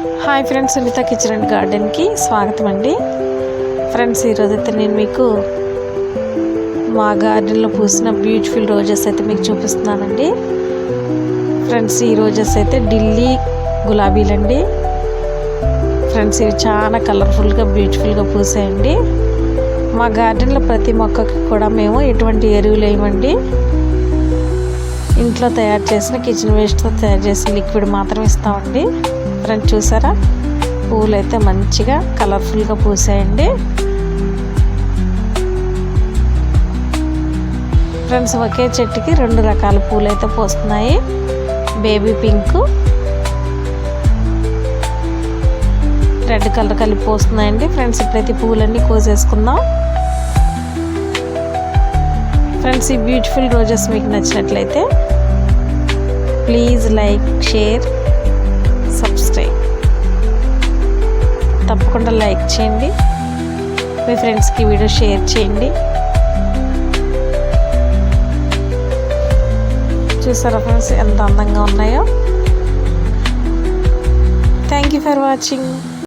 Hi friends, Sunitha kitchen and గార్డెన్కి స్వాగతం అండి. ఫ్రెండ్స్, ఈరోజైతే నేను మీకు మా గార్డెన్లో పూసిన బ్యూటిఫుల్ రోజెస్ అయితే మీకు చూపిస్తున్నానండి. ఫ్రెండ్స్, ఈ రోజెస్ అయితే ఢిల్లీ గులాబీలండి. ఫ్రెండ్స్, ఇవి చాలా కలర్ఫుల్గా బ్యూటిఫుల్గా పూసాయండి. మా గార్డెన్లో ప్రతి మొక్కకి కూడా మేము ఎటువంటి ఎరువులు వేయమండి. ఇంట్లో తయారు చేసిన కిచెన్ వేస్ట్తో తయారు చేసిన లిక్విడ్ మాత్రం ఇస్తామండి. ఫ్రెండ్స్, చూసారా, పూలు అయితే మంచిగా కలర్ఫుల్గా పూసాయండి. ఫ్రెండ్స్, ఒకే చెట్టుకి 2 రకాల పూలు అయితే పూస్తున్నాయి. బేబీ పింక్, రెడ్ కలర్ కలిపి పూస్తున్నాయండి. ఫ్రెండ్స్, ఇప్పుడైతే పూలన్నీ కోసేసుకుందాం. ఫ్రెండ్స్, ఈ బ్యూటిఫుల్ రోజెస్ మీకు నచ్చినట్లయితే ప్లీజ్ లైక్, షేర్, సబ్స్క్రైబ్. తప్పకుండా లైక్ చేయండి, మీ ఫ్రెండ్స్కి వీడియో షేర్ చేయండి. చూసారా ఫ్రెండ్స్, ఎంత అందంగా ఉన్నాయో. Thank you for watching.